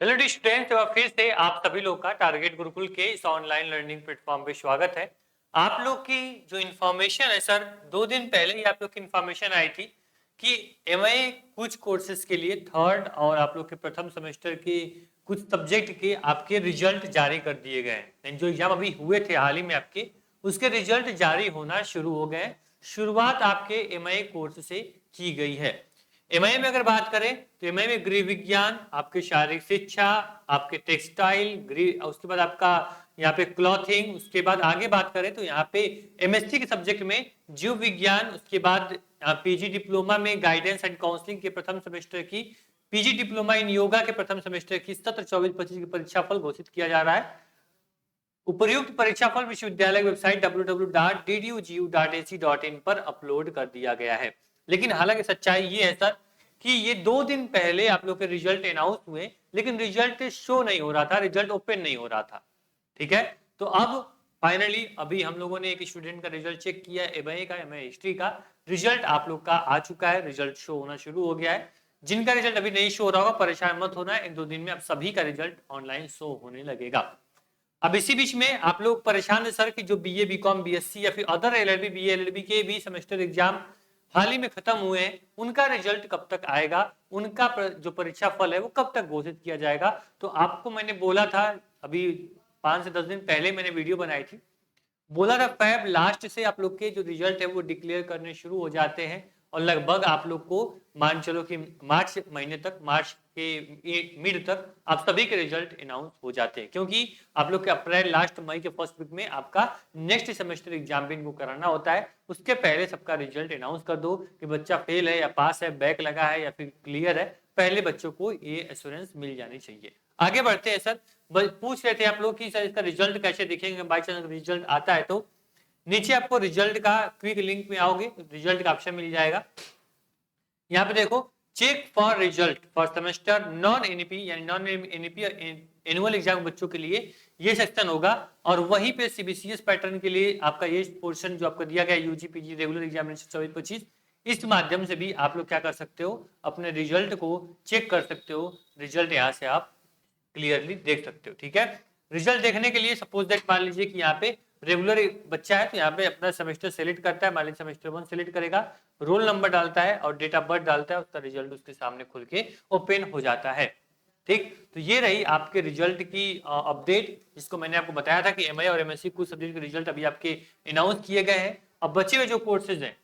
Hello D students, फिर से आप सभी लोग का टारगेट गुरुकुल के इस ऑनलाइन लर्निंग प्लेटफॉर्म पे स्वागत है। आप लोग की जो इन्फॉर्मेशन है सर, 2 दिन पहले ही आप लोग की इन्फॉर्मेशन आई थी कि एमआई कुछ कोर्सेज के लिए थर्ड और आप लोग के प्रथम सेमेस्टर के कुछ सब्जेक्ट के आपके रिजल्ट जारी कर दिए गए हैं। जो एग्जाम अभी हुए थे हाल ही में आपके, उसके रिजल्ट जारी होना शुरू हो गए। शुरुआत आपके एमआई कोर्स से की गई है। एमआई में अगर बात करें तो एमआई में गृह विज्ञान, आपके शारीरिक शिक्षा, आपके टेक्सटाइल, गृह, उसके बाद आपका यहाँ पे क्लॉथिंग, उसके बाद आगे बात करें तो यहाँ पे एमएससी के सब्जेक्ट में जीव विज्ञान, उसके बाद पीजी डिप्लोमा में गाइडेंस एंड काउंसलिंग के प्रथम सेमेस्टर की, पीजी डिप्लोमा इन योगा के प्रथम सेमेस्टर की सत्र 24-25 की परीक्षा फल घोषित किया जा रहा है। उपर्युक्त परीक्षा फल विश्वविद्यालय वेबसाइट www.ddugu.ac.in पर अपलोड कर दिया गया है। लेकिन हालांकि सच्चाई ये है सर कि ये 2 दिन पहले आप लोग के रिजल्ट अनाउंस हुए, लेकिन रिजल्ट शो नहीं हो रहा था, रिजल्ट ओपन नहीं हो रहा था। ठीक है, तो अब फाइनली अभी हम लोगों ने एक स्टूडेंट का रिजल्ट चेक किया, एमए का, एमए हिस्ट्री का रिजल्ट आप लोग का आ चुका है, रिजल्ट शो होना शुरू हो गया है। जिनका रिजल्ट अभी नहीं शो हो रहा होगा परेशान मत होना है, इन 2 दिन में आप सभी का रिजल्ट ऑनलाइन शो होने लगेगा। अब इसी बीच में आप लोग परेशान है सर कि जो बीए, बीकॉम, बीएससी या फिर अदर एलएलबी, बीए, एलएलबी के भी सेमेस्टर एग्जाम हाल ही में खत्म हुए हैं, उनका रिजल्ट कब तक आएगा, उनका जो परीक्षा फल है वो कब तक घोषित किया जाएगा। तो आपको मैंने बोला था अभी 5 से 10 दिन पहले मैंने वीडियो बनाई थी, बोला था फैब लास्ट से आप लोग के जो रिजल्ट है वो डिक्लेयर करने शुरू हो जाते हैं और लगभग आप लोग को मान चलो कि मार्च महीने तक, मार्च के मिड तक आप सभी के रिजल्ट अनाउंस हो जाते हैं, क्योंकि आप लोग के अप्रैल लास्ट मई के फर्स्ट वीक में आपका नेक्स्ट सेमेस्टर एग्जाम भी इनको कराना होता है। उसके पहले सबका रिजल्ट अनाउंस कर दो कि बच्चा फेल है या पास है, बैक लगा है या फिर क्लियर है, पहले बच्चों को ये एश्योरेंस मिल जानी चाहिए। आगे बढ़ते हैं सर, पूछ रहे थे आप लोग कि सर इसका रिजल्ट कैसे दिखेंगे, बाई चांस रिजल्ट आता है तो नीचे आपको रिजल्ट का क्विक लिंक में आओगे, रिजल्ट का ऑप्शन मिल जाएगा। यहाँ पे देखो check for result for semester non NEP, यानी नॉन एनईपी एनुअल एग्जाम बच्चों के लिए ये सेक्शन होगा, और वहीं पे सीबीसीएस पैटर्न के लिए आपका ये पोर्शन जो आपको दिया गया यूजी पीजी रेगुलर एग्जामिनेशन 24-25, इस माध्यम से भी आप लोग क्या कर सकते हो, अपने रिजल्ट को चेक कर सकते हो। रिजल्ट यहाँ से आप क्लियरली देख सकते हो। ठीक है, रिजल्ट देखने के लिए सपोज दैट मान लीजिए कि यहाँ पे रेगुलर बच्चा है तो यहाँ पे अपना सेमेस्टर सेलेक्ट करता है, मान लीजिए सेमेस्टर 1 सेलेक्ट करेगा, रोल नंबर डालता है और डेट ऑफ बर्थ डालता है, उसका रिजल्ट उसके सामने खुल के ओपन हो जाता है। ठीक, तो ये रही आपके रिजल्ट की अपडेट, जिसको मैंने आपको बताया था कि एमआई और एमएससी कुछ सब्जेक्ट के रिजल्ट अभी आपके अनाउंस किए गए हैं। अब बचे हुए जो कोर्सेज हैं,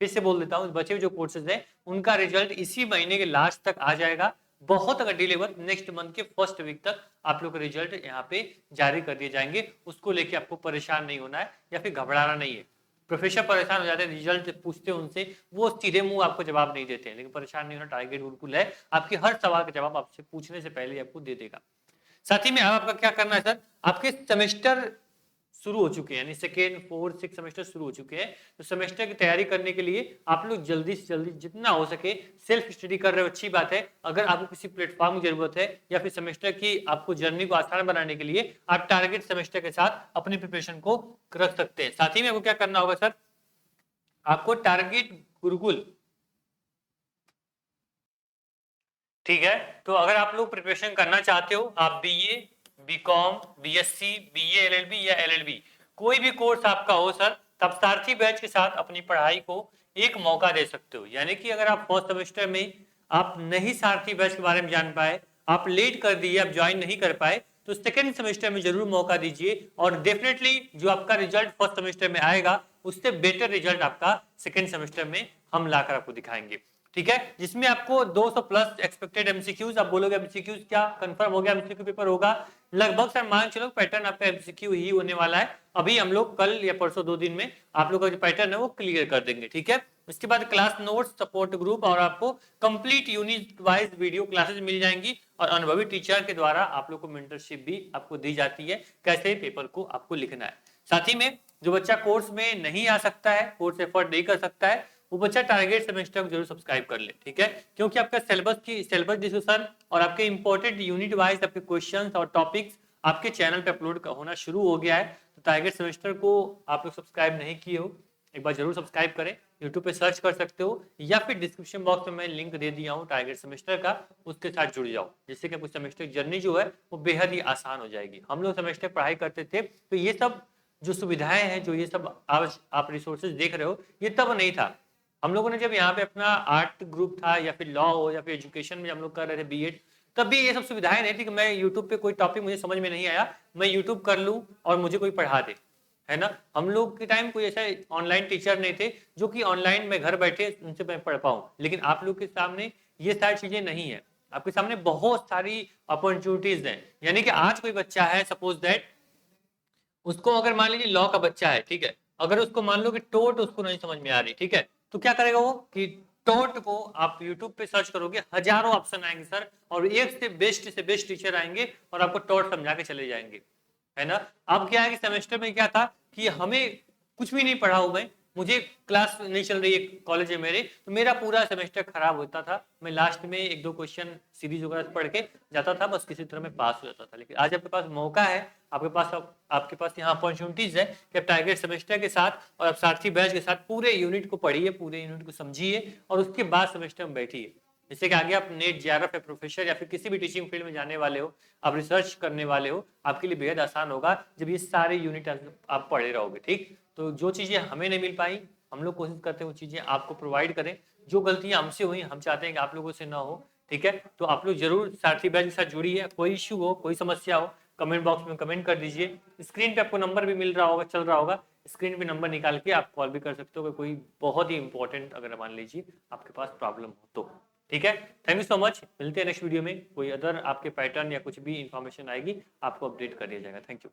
फिर से बोल देता हूँ, बचे हुए जो कोर्सेज हैं उनका रिजल्ट इसी महीने के लास्ट तक आ जाएगा। बहुत अगर डिले हुआ नेक्स्ट मंथ के फर्स्ट वीक तक आप लोग के रिजल्ट यहाँ पे जारी कर दिए जाएंगे। उसको लेके आपको परेशान नहीं होना है या फिर घबराना नहीं है। प्रोफेसर परेशान हो जाते हैं, रिजल्ट पूछते हैं उनसे, वो सीधे मुंह आपको जवाब नहीं देते हैं, लेकिन परेशान नहीं होना, टारगेट बिल्कुल है, आपके हर सवाल का जवाब आपसे पूछने से पहले आपको दे देगा। साथ ही में आपका क्या करना है सर, आपके सेमेस्टर शुरू हो चुके हैं, यानी सेकेंड, फोर्थ, सिक्स सेमेस्टर शुरू हो चुके हैं, तो सेमेस्टर की तैयारी करने के लिए आप लोग जल्दी से जल्दी जितना हो सके सेल्फ स्टडी कर रहे हो, अच्छी बात है। अगर आपको किसी प्लेटफॉर्म की जरूरत है या फिर सेमेस्टर की आपको जर्नी को आसान बनाने के लिए आप टारगेट सेमेस्टर के साथ अपनी प्रिपरेशन को रख सकते हैं। साथ ही में आपको क्या करना होगा सर, आपको टारगेट गुरुकुल, ठीक है, तो अगर आप लोग प्रिपरेशन करना चाहते हो, आप BA, BCom, BSc, BA LLB या एलएलबी कोई भी कोर्स आपका हो सर, तब सारथी बैच के साथ अपनी पढ़ाई को एक मौका दे सकते हो। यानी कि अगर आप फर्स्ट सेमेस्टर में आप नहीं सारथी बैच के बारे में जान पाए, आप लेट कर दिए, आप ज्वाइन नहीं कर पाए, तो सेकेंड सेमेस्टर में जरूर मौका दीजिए, और डेफिनेटली जो आपका रिजल्ट फर्स्ट सेमेस्टर में आएगा उससे बेटर रिजल्ट आपका सेकेंड सेमेस्टर में हम लाकर आपको दिखाएंगे। ठीक है, जिसमें आपको 200 प्लस एक्सपेक्टेड एमसीक्यूज, आप बोलोगे एमसीक्यूज क्या कंफर्म हो गया, एमसीक्यू पेपर होगा, लगभग सर मान चलो पैटर्न आपका एमसीक्यू ही होने वाला है। अभी हम लोग कल या परसों 2 दिन में आप लोग का जो पैटर्न है वो क्लियर कर देंगे। ठीक है, इसके बाद क्लास नोट्स, सपोर्ट ग्रुप और आपको complete unit wise video classes मिल जाएंगी, और अनुभवी टीचर के द्वारा आप लोग को मेंटरशिप भी आपको दी जाती है, कैसे पेपर को आपको लिखना है। साथ ही में जो बच्चा कोर्स में नहीं आ सकता है, कोर्स एफर्ट नहीं कर सकता है, वो बच्चा टारगेट सेमेस्टर को जरूर सब्सक्राइब कर ले। ठीक है, क्योंकि आपका सिलेबस डिस्कशन और आपके इंपॉर्टेंट यूनिट वाइज आपके क्वेश्चंस और टॉपिक्स आपके चैनल पे अपलोड होना शुरू हो गया है। तो टारगेट सेमेस्टर को आप लोग सब्सक्राइब नहीं किए हो, एक बार जरूर सब्सक्राइब करें, यूट्यूब पे सर्च कर सकते हो या फिर डिस्क्रिप्शन बॉक्स में मैं लिंक दे दिया हूँ टारगेट सेमेस्टर का, उसके साथ जुड़ जाओ, जिससे कि आपको सेमेस्टर जर्नी जो है वो बेहद ही आसान हो जाएगी। हम लोग सेमेस्टर पढ़ाई करते थे तो ये सब जो सुविधाएं हैं, जो ये सब आज आप रिसोर्सेज देख रहे हो, ये तब नहीं था। हम लोगों ने जब यहाँ पे अपना आर्ट ग्रुप था या फिर लॉ हो या फिर एजुकेशन में हम लोग कर रहे थे बीएड, तब भी ये सब सुविधाएं नहीं थी कि मैं यूट्यूब पे कोई टॉपिक मुझे समझ में नहीं आया, मैं यूट्यूब कर लूं और मुझे कोई पढ़ा दे, है ना। हम लोग के टाइम कोई ऐसा ऑनलाइन टीचर नहीं थे जो कि ऑनलाइन में घर बैठे उनसे मैं पढ़ पाऊं, लेकिन आप लोग के सामने ये सारी चीजें नहीं है, आपके सामने बहुत सारी अपॉर्चुनिटीज हैं। यानी कि आज कोई बच्चा है, सपोज दैट उसको अगर मान लीजिए लॉ का बच्चा है, ठीक है, अगर उसको मान लो कि टोट उसको नहीं समझ में आ रही, ठीक है, तो क्या करेगा वो कि टोट को आप यूट्यूब पे सर्च करोगे, हजारों ऑप्शन आएंगे सर, और एक से बेस्ट टीचर आएंगे और आपको टोट समझा के चले जाएंगे, है ना। अब क्या है कि सेमेस्टर में क्या था कि हमें कुछ भी नहीं पढ़ा हूं मैं, मुझे क्लास नहीं चल रही है कॉलेज में मेरे, तो मेरा पूरा सेमेस्टर खराब होता था। मैं लास्ट में एक दो क्वेश्चन सीरीज वगैरह पढ़ के जाता था, बस किसी तरह में पास हो जाता था। लेकिन आज आपके पास मौका है, आपके पास यहाँ अपॉर्चुनिटीज है कि आप टारगेट सेमेस्टर के साथ और आप सारथी बैच के साथ पूरे यूनिट को पढ़िए, पूरे यूनिट को समझिए और उसके बाद सेमेस्टर में बैठिए। जिससे कि आगे आप नेट जेआरएफ या प्रोफेसर या फिर किसी भी टीचिंग फील्ड में जाने वाले हो, आप रिसर्च करने वाले हो, आपके लिए बेहद आसान होगा जब ये सारे यूनिट आप पढ़े रहोगे। ठीक, तो जो चीजें हमें नहीं मिल पाई, हम लोग कोशिश करते हैं वो चीजें आपको प्रोवाइड करें। जो गलतियां हमसे हुई हम चाहते हैं कि आप लोगों से ना हो, ठीक है। तो आप लोग जरूर सारथी बैच के साथ जुड़िए, कोई इश्यू हो, कोई समस्या हो, कमेंट बॉक्स में कमेंट कर दीजिए। स्क्रीन पे आपको नंबर भी मिल रहा होगा, चल रहा होगा, स्क्रीन पे नंबर निकाल के आप कॉल भी कर सकते हो, कोई बहुत ही इंपॉर्टेंट अगर मान लीजिए आपके पास प्रॉब्लम हो तो। ठीक है, थैंक यू सो मच, मिलते हैं नेक्स्ट वीडियो में। कोई अदर आपके पैटर्न या कुछ भी इंफॉर्मेशन आएगी आपको अपडेट कर दिया जाएगा। Thank you.